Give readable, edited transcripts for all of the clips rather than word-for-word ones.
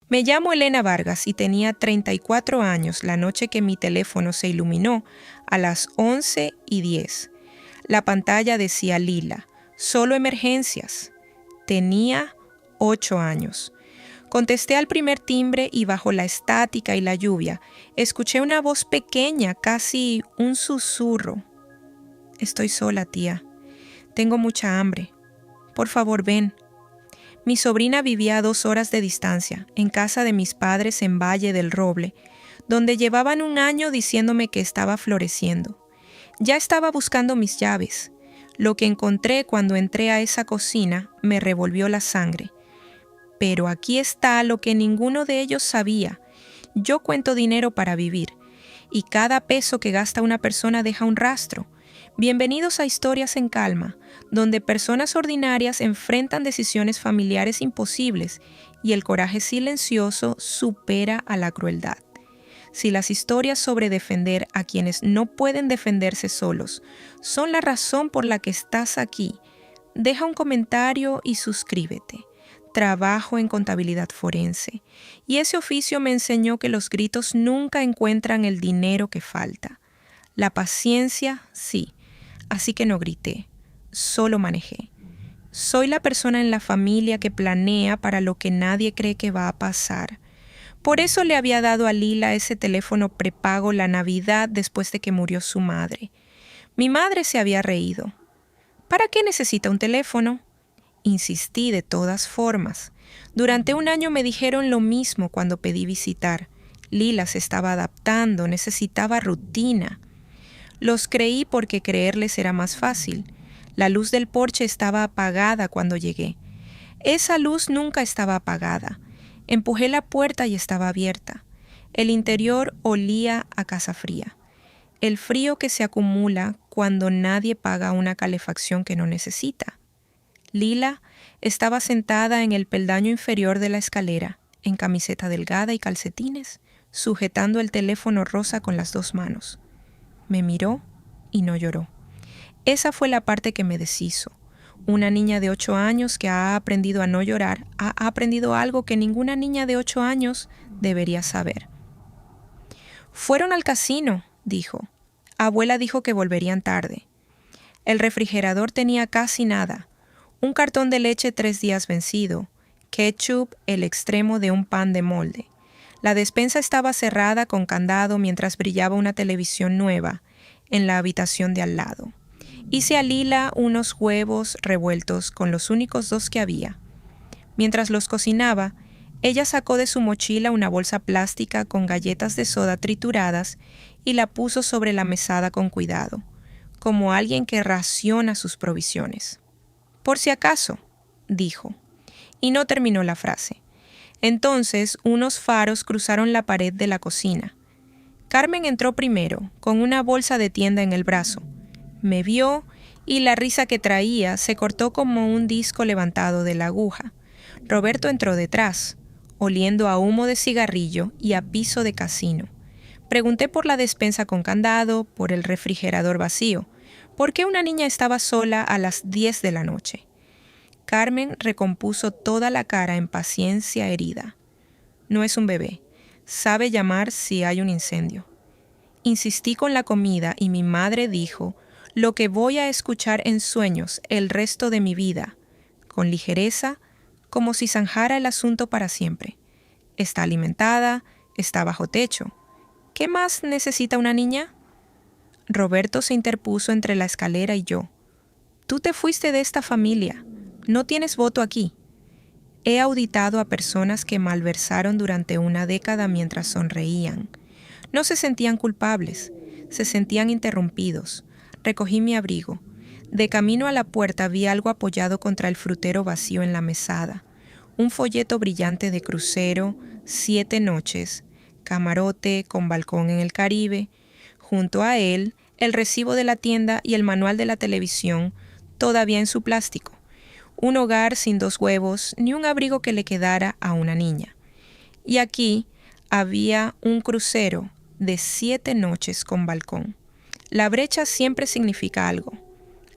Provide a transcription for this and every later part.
Me llamo Elena Vargas y tenía 34 años la noche que mi teléfono se iluminó a las 11:10. La pantalla decía Lila, solo emergencias. Tenía 8 años. Contesté al primer timbre y bajo la estática y la lluvia, escuché una voz pequeña, casi un susurro. Estoy sola, tía. Tengo mucha hambre. Por favor, ven. Mi sobrina vivía a 2 horas de distancia, en casa de mis padres en Valle del Roble, donde llevaban un año diciéndome que estaba floreciendo. Ya estaba buscando mis llaves. Lo que encontré cuando entré a esa cocina me revolvió la sangre. Pero aquí está lo que ninguno de ellos sabía. Yo cuento dinero para vivir, y cada peso que gasta una persona deja un rastro. Bienvenidos a Historias en Calma, donde personas ordinarias enfrentan decisiones familiares imposibles y el coraje silencioso supera a la crueldad. Si las historias sobre defender a quienes no pueden defenderse solos son la razón por la que estás aquí, deja un comentario y suscríbete. Trabajo en contabilidad forense, y ese oficio me enseñó que los gritos nunca encuentran el dinero que falta. La paciencia, sí, así que no grité, solo manejé. Soy la persona en la familia que planea para lo que nadie cree que va a pasar. Por eso le había dado a Lila ese teléfono prepago la Navidad después de que murió su madre. Mi madre se había reído. ¿Para qué necesita un teléfono? Insistí de todas formas. Durante un año me dijeron lo mismo cuando pedí visitar. Lila se estaba adaptando, necesitaba rutina. Los creí porque creerles era más fácil. La luz del porche estaba apagada cuando llegué. Esa luz nunca estaba apagada. Empujé la puerta y estaba abierta. El interior olía a casa fría. El frío que se acumula cuando nadie paga una calefacción que no necesita. Lila estaba sentada en el peldaño inferior de la escalera, en camiseta delgada y calcetines, sujetando el teléfono rosa con las 2 manos. Me miró y no lloró. Esa fue la parte que me deshizo. Una niña de 8 años que ha aprendido a no llorar, ha aprendido algo que ninguna niña de 8 años debería saber. Fueron al casino, dijo. Abuela dijo que volverían tarde. El refrigerador tenía casi nada. Un cartón de leche 3 días vencido, ketchup, el extremo de un pan de molde. La despensa estaba cerrada con candado mientras brillaba una televisión nueva en la habitación de al lado. Hice a Lila unos huevos revueltos con los únicos 2 que había. Mientras los cocinaba, ella sacó de su mochila una bolsa plástica con galletas de soda trituradas y la puso sobre la mesada con cuidado, como alguien que raciona sus provisiones. Por si acaso, dijo, y no terminó la frase. Entonces, unos faros cruzaron la pared de la cocina. Carmen entró primero, con una bolsa de tienda en el brazo. Me vio y la risa que traía se cortó como un disco levantado de la aguja. Roberto entró detrás, oliendo a humo de cigarrillo y a piso de casino. Pregunté por la despensa con candado, por el refrigerador vacío. ¿Por qué una niña estaba sola a las 10 de la noche? Carmen recompuso toda la cara en paciencia herida. No es un bebé. Sabe llamar si hay un incendio. Insistí con la comida y mi madre dijo lo que voy a escuchar en sueños el resto de mi vida, con ligereza, como si zanjara el asunto para siempre. Está alimentada, está bajo techo. ¿Qué más necesita una niña? Roberto se interpuso entre la escalera y yo. Tú te fuiste de esta familia. No tienes voto aquí. He auditado a personas que malversaron durante una década mientras sonreían. No se sentían culpables, se sentían interrumpidos. Recogí mi abrigo. De camino a la puerta vi algo apoyado contra el frutero vacío en la mesada. Un folleto brillante de crucero, 7 noches, camarote con balcón en el Caribe. Junto a él, el recibo de la tienda y el manual de la televisión, todavía en su plástico. Un hogar sin 2 huevos, ni un abrigo que le quedara a una niña. Y aquí había un crucero de 7 noches con balcón. La brecha siempre significa algo.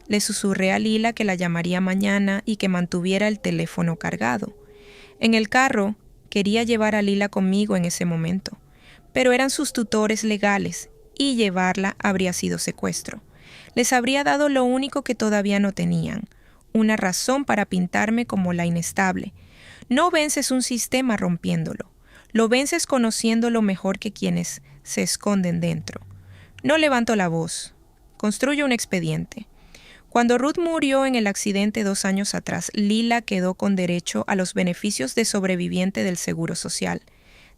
Le susurré a Lila que la llamaría mañana y que mantuviera el teléfono cargado. En el carro, Quería llevar a Lila conmigo en ese momento, pero eran sus tutores legales y llevarla habría sido secuestro. Les habría dado lo único que todavía no tenían, una razón para pintarme como la inestable. No vences un sistema rompiéndolo, lo vences conociéndolo mejor que quienes se esconden dentro. No levanto la voz, construyo un expediente. Cuando Ruth murió en el accidente 2 años atrás, Lila quedó con derecho a los beneficios de sobreviviente del Seguro Social,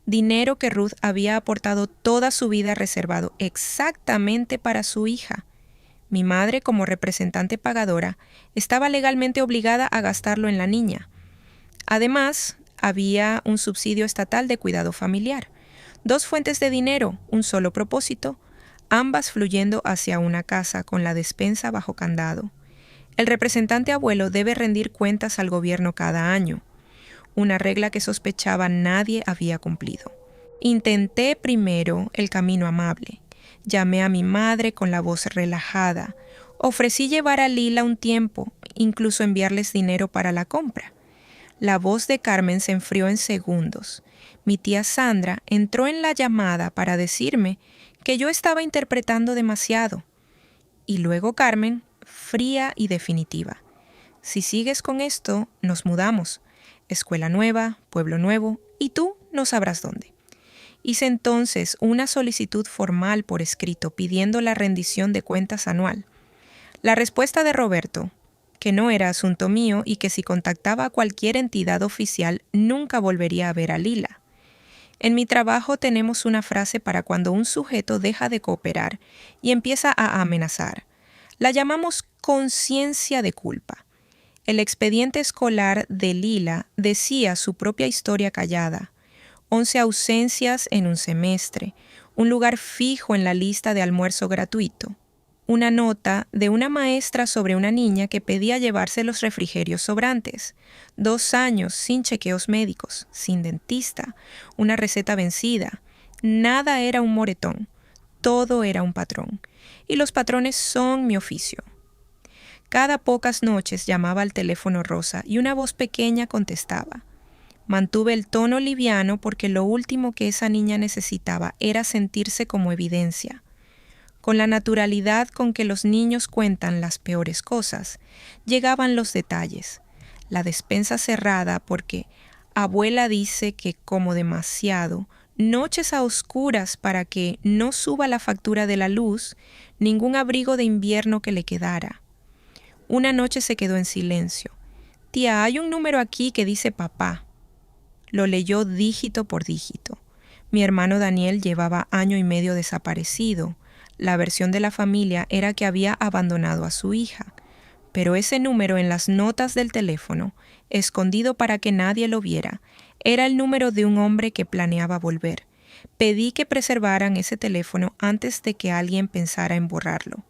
dinero que Ruth había aportado toda su vida reservado exactamente para su hija. Mi madre, como representante pagadora, estaba legalmente obligada a gastarlo en la niña. Además, había un subsidio estatal de cuidado familiar. 2 fuentes de dinero, un solo propósito, ambas fluyendo hacia una casa con la despensa bajo candado. El representante abuelo debe rendir cuentas al gobierno cada año, una regla que sospechaba nadie había cumplido. Intenté primero el camino amable. Llamé a mi madre con la voz relajada. Ofrecí llevar a Lila un tiempo, incluso enviarles dinero para la compra. La voz de Carmen se enfrió en segundos. Mi tía Sandra entró en la llamada para decirme que yo estaba interpretando demasiado. Y luego Carmen, fría y definitiva. Si sigues con esto, nos mudamos. Escuela nueva, pueblo nuevo, y tú no sabrás dónde. Hice entonces una solicitud formal por escrito pidiendo la rendición de cuentas anual. La respuesta de Roberto, que no era asunto mío y que si contactaba a cualquier entidad oficial nunca volvería a ver a Lila. En mi trabajo tenemos una frase para cuando un sujeto deja de cooperar y empieza a amenazar. La llamamos conciencia de culpa. El expediente escolar de Lila decía su propia historia callada. 11 ausencias en un semestre, un lugar fijo en la lista de almuerzo gratuito, una nota de una maestra sobre una niña que pedía llevarse los refrigerios sobrantes, 2 años sin chequeos médicos, sin dentista, una receta vencida. Nada era un moretón, todo era un patrón, y los patrones son mi oficio. Cada pocas noches llamaba al teléfono rosa y una voz pequeña contestaba. Mantuve el tono liviano porque lo último que esa niña necesitaba era sentirse como evidencia. Con la naturalidad con que los niños cuentan las peores cosas, llegaban los detalles. La despensa cerrada porque abuela dice que como demasiado, noches a oscuras para que no suba la factura de la luz, ningún abrigo de invierno que le quedara. Una noche se quedó en silencio. Tía, hay un número aquí que dice papá. Lo leyó dígito por dígito. Mi hermano Daniel llevaba 1 año y medio desaparecido. La versión de la familia era que había abandonado a su hija. Pero ese número en las notas del teléfono, escondido para que nadie lo viera, era el número de un hombre que planeaba volver. Pedí que preservaran ese teléfono antes de que alguien pensara en borrarlo.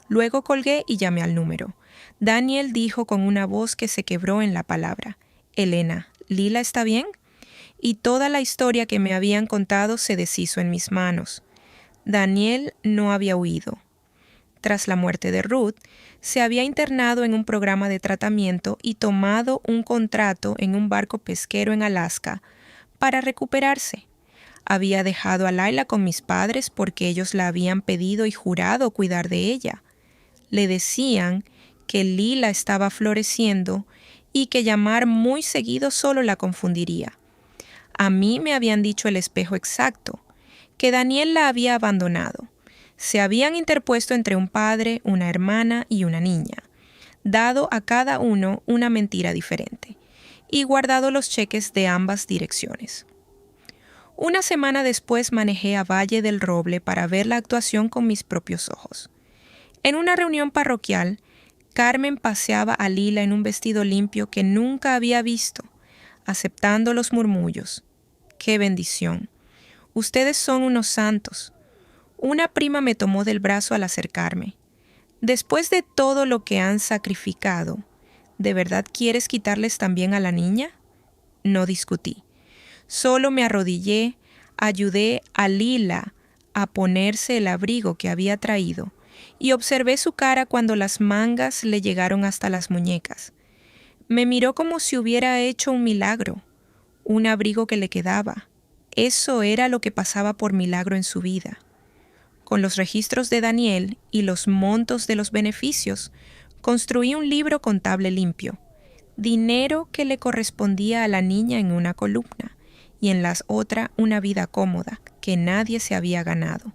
Luego colgué y llamé al número. Daniel dijo con una voz que se quebró en la palabra. Elena, ¿Lila está bien? Y toda la historia que me habían contado se deshizo en mis manos. Daniel no había huido. Tras la muerte de Ruth, se había internado en un programa de tratamiento y tomado un contrato en un barco pesquero en Alaska para recuperarse. Había dejado a Laila con mis padres porque ellos la habían pedido y jurado cuidar de ella. Le decían que Lila estaba floreciendo y que llamar muy seguido solo la confundiría. A mí me habían dicho el espejo exacto, que Daniel la había abandonado. Se habían interpuesto entre un padre, una hermana y una niña, dado a cada uno una mentira diferente, y guardado los cheques de ambas direcciones. Una semana después manejé a Valle del Roble para ver la actuación con mis propios ojos. En una reunión parroquial, Carmen paseaba a Lila en un vestido limpio que nunca había visto, aceptando los murmullos. ¡Qué bendición! Ustedes son unos santos. Una prima me tomó del brazo al acercarme. Después de todo lo que han sacrificado, ¿de verdad quieres quitarles también a la niña? No discutí. Solo me arrodillé, ayudé a Lila a ponerse el abrigo que había traído y observé su cara cuando las mangas le llegaron hasta las muñecas. Me miró como si hubiera hecho un milagro. un abrigo que le quedaba. Eso era lo que pasaba por milagro en su vida. Con los registros de Daniel y los montos de los beneficios, construí un libro contable limpio. Dinero que le correspondía a la niña en una columna y en la otra una vida cómoda que nadie se había ganado.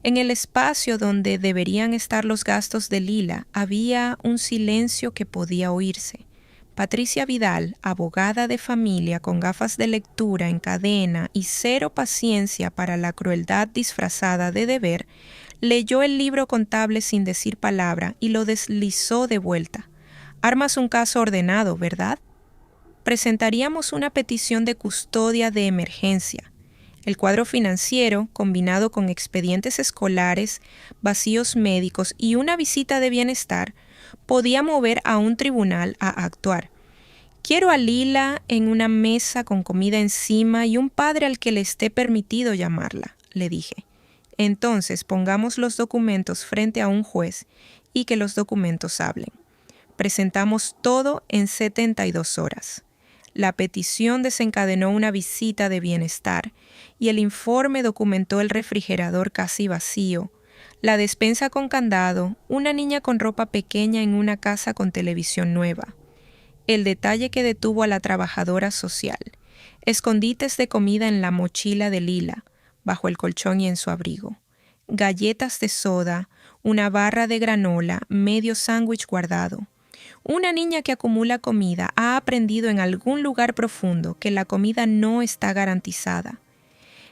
En el espacio donde deberían estar los gastos de Lila había un silencio que podía oírse. Patricia Vidal, abogada de familia con gafas de lectura en cadena y cero paciencia para la crueldad disfrazada de deber, leyó el libro contable sin decir palabra y lo deslizó de vuelta. Armas un caso ordenado, ¿verdad? Presentaríamos una petición de custodia de emergencia. El cuadro financiero, combinado con expedientes escolares, vacíos médicos y una visita de bienestar, podía mover a un tribunal a actuar. Quiero a Lila en una mesa con comida encima y un padre al que le esté permitido llamarla, le dije. Entonces pongamos los documentos frente a un juez y que los documentos hablen. Presentamos todo en 72 horas. La petición desencadenó una visita de bienestar y el informe documentó el refrigerador casi vacío, la despensa con candado, una niña con ropa pequeña en una casa con televisión nueva. El detalle que detuvo a la trabajadora social, escondites de comida en la mochila de Lila, bajo el colchón y en su abrigo, galletas de soda, una barra de granola, medio sándwich guardado. Una niña que acumula comida ha aprendido en algún lugar profundo que la comida no está garantizada.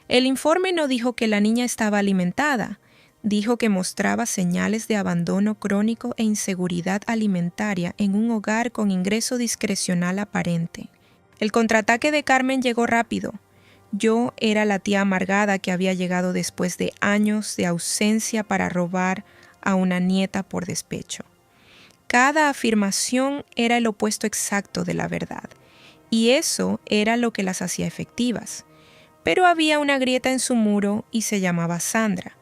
El informe no dijo que la niña estaba alimentada, dijo que mostraba señales de abandono crónico e inseguridad alimentaria en un hogar con ingreso discrecional aparente. El contraataque de Carmen llegó rápido. Yo era la tía amargada que había llegado después de años de ausencia para robar a una nieta por despecho. Cada afirmación era el opuesto exacto de la verdad, y eso era lo que las hacía efectivas. Pero había una grieta en su muro y se llamaba Sandra.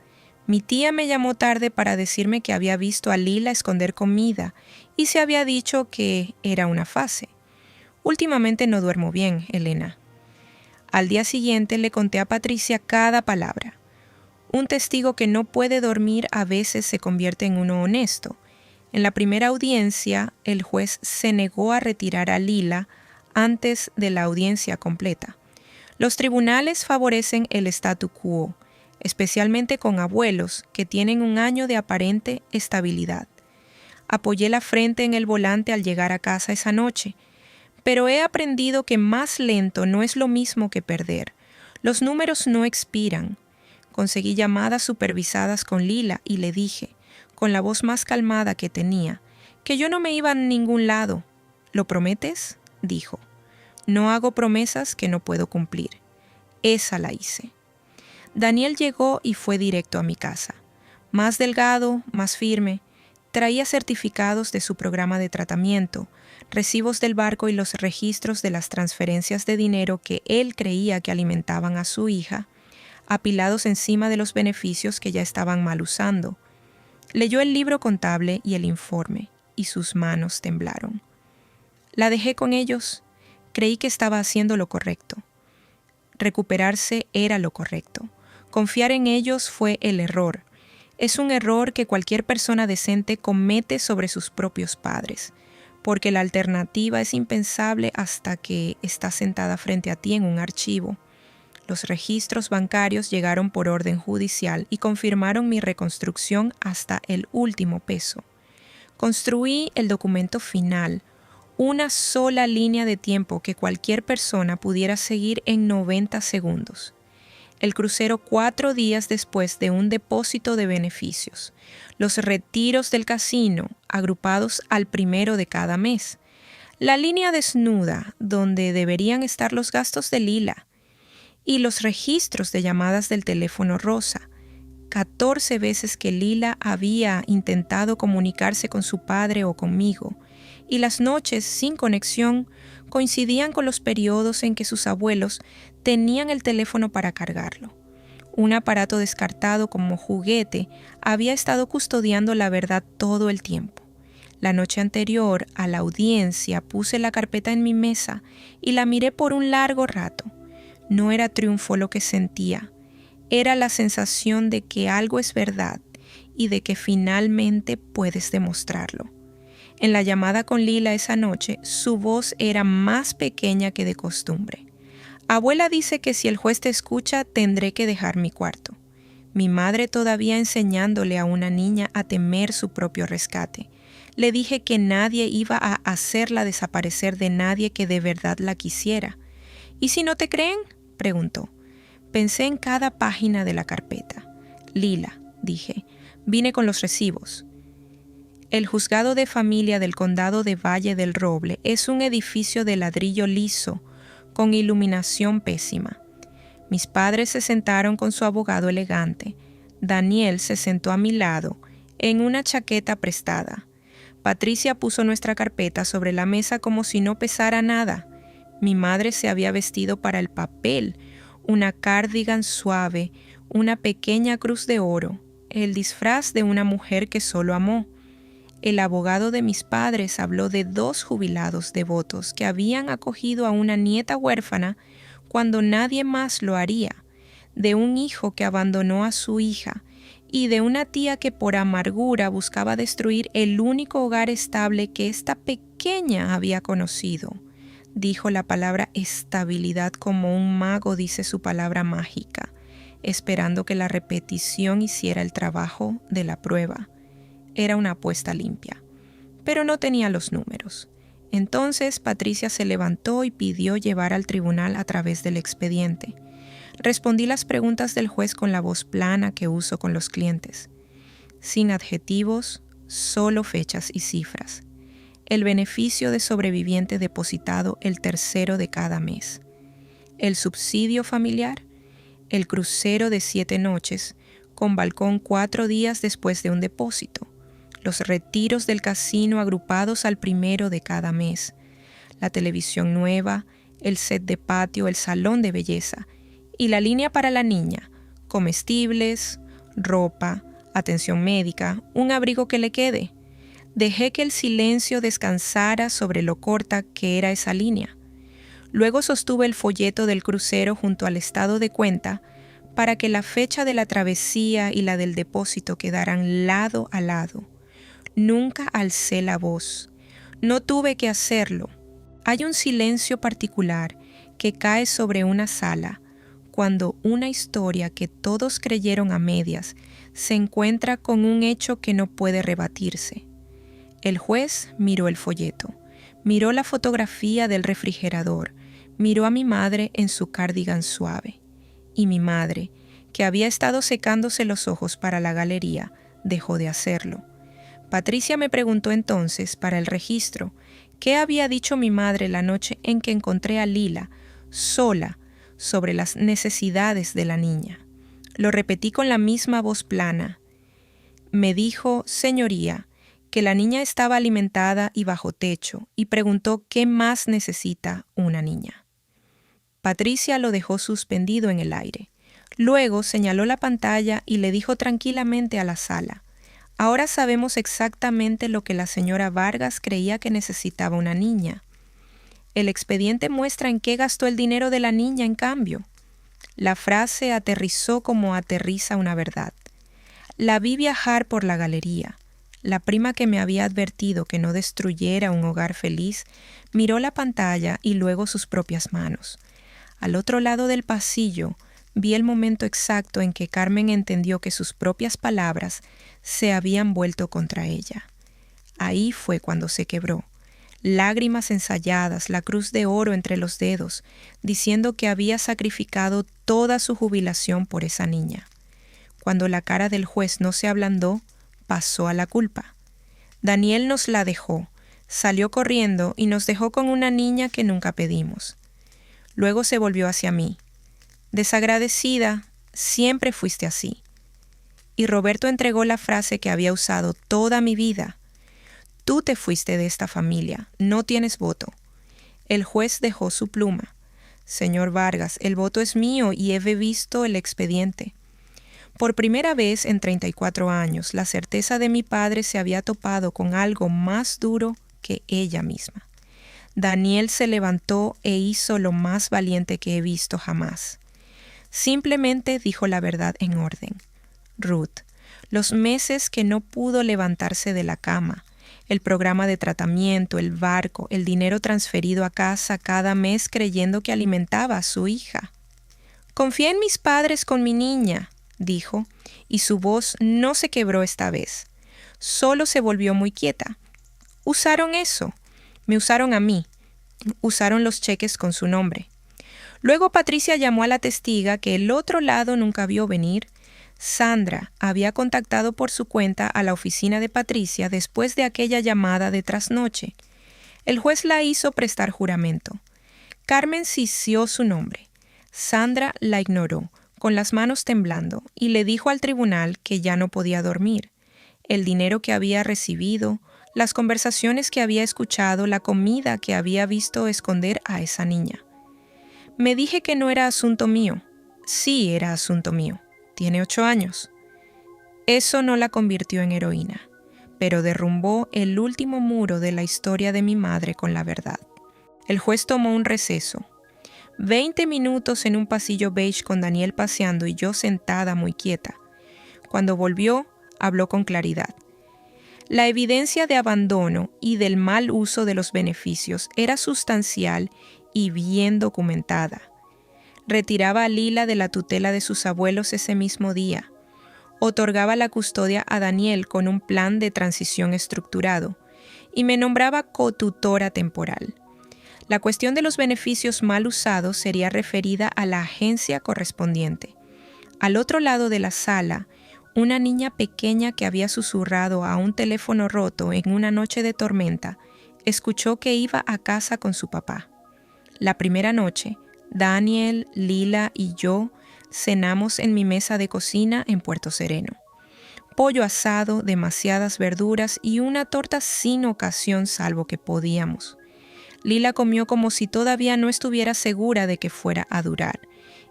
Mi tía me llamó tarde para decirme que había visto a Lila esconder comida y se había dicho que era una fase. Últimamente no duermo bien, Elena. Al día siguiente le conté a Patricia cada palabra. Un testigo que no puede dormir a veces se convierte en uno honesto. En la primera audiencia, el juez se negó a retirar a Lila antes de la audiencia completa. Los tribunales favorecen el statu quo, especialmente con abuelos que tienen un año de aparente estabilidad. Apoyé la frente en el volante al llegar a casa esa noche, pero he aprendido que más lento no es lo mismo que perder. Los números no expiran. Conseguí llamadas supervisadas con Lila y le dije, con la voz más calmada que tenía, que yo no me iba a ningún lado. ¿Lo prometes?, dijo. No hago promesas que no puedo cumplir. Esa la hice. Daniel llegó y fue directo a mi casa. Más delgado, más firme. Traía certificados de su programa de tratamiento, recibos del barco y los registros de las transferencias de dinero que él creía que alimentaban a su hija, apilados encima de los beneficios que ya estaban mal usando. Leyó el libro contable y el informe, y sus manos temblaron. La dejé con ellos. Creí que estaba haciendo lo correcto. Recuperarse era lo correcto. Confiar en ellos fue el error. Es un error que cualquier persona decente comete sobre sus propios padres, porque la alternativa es impensable hasta que está sentada frente a ti en un archivo. Los registros bancarios llegaron por orden judicial y confirmaron mi reconstrucción hasta el último peso. Construí el documento final, una sola línea de tiempo que cualquier persona pudiera seguir en 90 segundos. El crucero 4 días después de un depósito de beneficios. Los retiros del casino, agrupados al primero de cada mes. La línea desnuda, donde deberían estar los gastos de Lila. Y los registros de llamadas del teléfono rosa. 14 veces que Lila había intentado comunicarse con su padre o conmigo, y las noches sin conexión coincidían con los periodos en que sus abuelos tenían el teléfono para cargarlo. Un aparato descartado como juguete había estado custodiando la verdad todo el tiempo. La noche anterior a la audiencia puse la carpeta en mi mesa y la miré por un largo rato. No era triunfo lo que sentía, era la sensación de que algo es verdad y de que finalmente puedes demostrarlo. En la llamada con Lila esa noche, su voz era más pequeña que de costumbre. Abuela dice que si el juez te escucha, tendré que dejar mi cuarto. Mi madre todavía enseñándole a una niña a temer su propio rescate. Le dije que nadie iba a hacerla desaparecer de nadie que de verdad la quisiera. ¿Y si no te creen?, preguntó. Pensé en cada página de la carpeta. Lila, dije, vine con los recibos. El juzgado de familia del condado de Valle del Roble es un edificio de ladrillo liso, con iluminación pésima. Mis padres se sentaron con su abogado elegante. Daniel se sentó a mi lado, en una chaqueta prestada. Patricia puso nuestra carpeta sobre la mesa como si no pesara nada. Mi madre se había vestido para el papel, una cardigan suave, una pequeña cruz de oro, el disfraz de una mujer que solo amó. El abogado de mis padres habló de 2 jubilados devotos que habían acogido a una nieta huérfana cuando nadie más lo haría, de un hijo que abandonó a su hija y de una tía que por amargura buscaba destruir el único hogar estable que esta pequeña había conocido. Dijo la palabra estabilidad como un mago dice su palabra mágica, esperando que la repetición hiciera el trabajo de la prueba. Era una apuesta limpia, pero no tenía los números. Entonces Patricia se levantó y pidió llevar al tribunal a través del expediente. Respondí las preguntas del juez con la voz plana que uso con los clientes. Sin adjetivos, solo fechas y cifras. El beneficio de sobreviviente depositado el 3º de cada mes. El subsidio familiar, el crucero de 7 noches, con balcón 4 días después de un depósito. Los retiros del casino agrupados al 1 de cada mes, la televisión nueva, el set de patio, el salón de belleza y la línea para la niña, comestibles, ropa, atención médica, un abrigo que le quede. Dejé que el silencio descansara sobre lo corta que era esa línea. Luego sostuve el folleto del crucero junto al estado de cuenta para que la fecha de la travesía y la del depósito quedaran lado a lado. Nunca alcé la voz. No tuve que hacerlo. Hay un silencio particular que cae sobre una sala cuando una historia que todos creyeron a medias se encuentra con un hecho que no puede rebatirse. El juez miró el folleto, miró la fotografía del refrigerador, miró a mi madre en su cardigan suave. Y mi madre, que había estado secándose los ojos para la galería, dejó de hacerlo. Patricia me preguntó entonces, para el registro, qué había dicho mi madre la noche en que encontré a Lila, sola, sobre las necesidades de la niña. Lo repetí con la misma voz plana. Me dijo, señoría, que la niña estaba alimentada y bajo techo, y preguntó qué más necesita una niña. Patricia lo dejó suspendido en el aire. Luego señaló la pantalla y le dijo tranquilamente a la sala, ahora sabemos exactamente lo que la señora Vargas creía que necesitaba una niña. El expediente muestra en qué gastó el dinero de la niña en cambio. La frase aterrizó como aterriza una verdad. La vi viajar por la galería. La prima que me había advertido que no destruyera un hogar feliz, miró la pantalla y luego sus propias manos. Al otro lado del pasillo, vi el momento exacto en que Carmen entendió que sus propias palabras se habían vuelto contra ella. Ahí fue cuando se quebró. Lágrimas ensayadas, la cruz de oro entre los dedos, diciendo que había sacrificado toda su jubilación por esa niña. Cuando la cara del juez no se ablandó, pasó a la culpa. Daniel nos la dejó, salió corriendo y nos dejó con una niña que nunca pedimos. Luego se volvió hacia mí. Desagradecida, siempre fuiste así. Y Roberto entregó la frase que había usado toda mi vida. Tú te fuiste de esta familia, no tienes voto. El juez dejó su pluma. Señor Vargas, el voto es mío y he visto el expediente. Por primera vez en 34 años, la certeza de mi padre se había topado con algo más duro que ella misma. Daniel se levantó e hizo lo más valiente que he visto jamás. Simplemente dijo la verdad en orden. Ruth, los meses que no pudo levantarse de la cama, el programa de tratamiento, el barco, el dinero transferido a casa cada mes creyendo que alimentaba a su hija. Confié en mis padres con mi niña, dijo, y su voz no se quebró esta vez. Solo se volvió muy quieta. Usaron eso. Me usaron a mí. Usaron los cheques con su nombre. Luego Patricia llamó a la testiga que el otro lado nunca vio venir. Sandra había contactado por su cuenta a la oficina de Patricia después de aquella llamada de trasnoche. El juez la hizo prestar juramento. Carmen cisió su nombre. Sandra la ignoró, con las manos temblando, y le dijo al tribunal que ya no podía dormir. El dinero que había recibido, las conversaciones que había escuchado, la comida que había visto esconder a esa niña. Me dije que no era asunto mío. Sí era asunto mío. Tiene 8 años. Eso no la convirtió en heroína, pero derrumbó el último muro de la historia de mi madre con la verdad. El juez tomó un receso. 20 minutos en un pasillo beige con Daniel paseando y yo sentada muy quieta. Cuando volvió, habló con claridad. La evidencia de abandono y del mal uso de los beneficios era sustancial y bien documentada. Retiraba a Lila de la tutela de sus abuelos ese mismo día. Otorgaba la custodia a Daniel con un plan de transición estructurado y me nombraba cotutora temporal. La cuestión de los beneficios mal usados sería referida a la agencia correspondiente. Al otro lado de la sala, una niña pequeña que había susurrado a un teléfono roto en una noche de tormenta, escuchó que iba a casa con su papá. La primera noche, Daniel, Lila y yo cenamos en mi mesa de cocina en Puerto Sereno. Pollo asado, demasiadas verduras y una torta sin ocasión salvo que podíamos. Lila comió como si todavía no estuviera segura de que fuera a durar,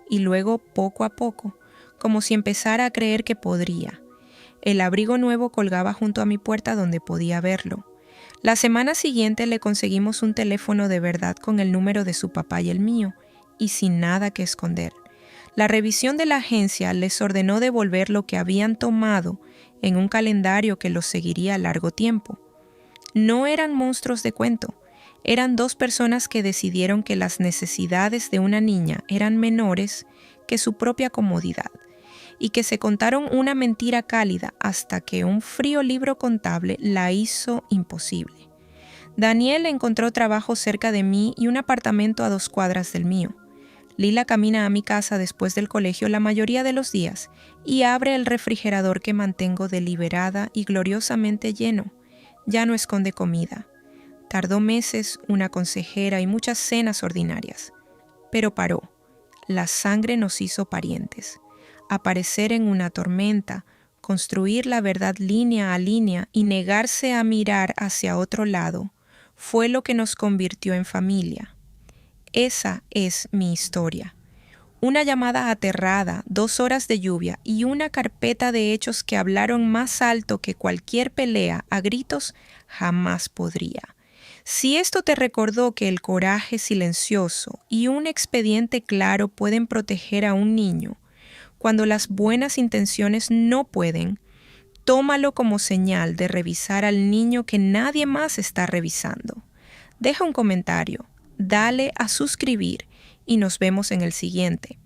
y luego poco a poco, como si empezara a creer que podría. El abrigo nuevo colgaba junto a mi puerta donde podía verlo. La semana siguiente le conseguimos un teléfono de verdad con el número de su papá y el mío, y sin nada que esconder. La revisión de la agencia les ordenó devolver lo que habían tomado en un calendario que los seguiría a largo tiempo. No eran monstruos de cuento. Eran 2 personas que decidieron que las necesidades de una niña eran menores que su propia comodidad y que se contaron una mentira cálida hasta que un frío libro contable la hizo imposible. Daniel encontró trabajo cerca de mí y un apartamento a 2 cuadras del mío. Lila camina a mi casa después del colegio la mayoría de los días y abre el refrigerador que mantengo deliberada y gloriosamente lleno. Ya no esconde comida. Tardó meses, una consejera y muchas cenas ordinarias. Pero paró. La sangre nos hizo parientes. Aparecer en una tormenta, construir la verdad línea a línea y negarse a mirar hacia otro lado, fue lo que nos convirtió en familia. Esa es mi historia. Una llamada aterrada, 2 horas de lluvia y una carpeta de hechos que hablaron más alto que cualquier pelea a gritos jamás podría. Si esto te recordó que el coraje silencioso y un expediente claro pueden proteger a un niño, cuando las buenas intenciones no pueden, tómalo como señal de revisar al niño que nadie más está revisando. Deja un comentario, dale a suscribir y nos vemos en el siguiente.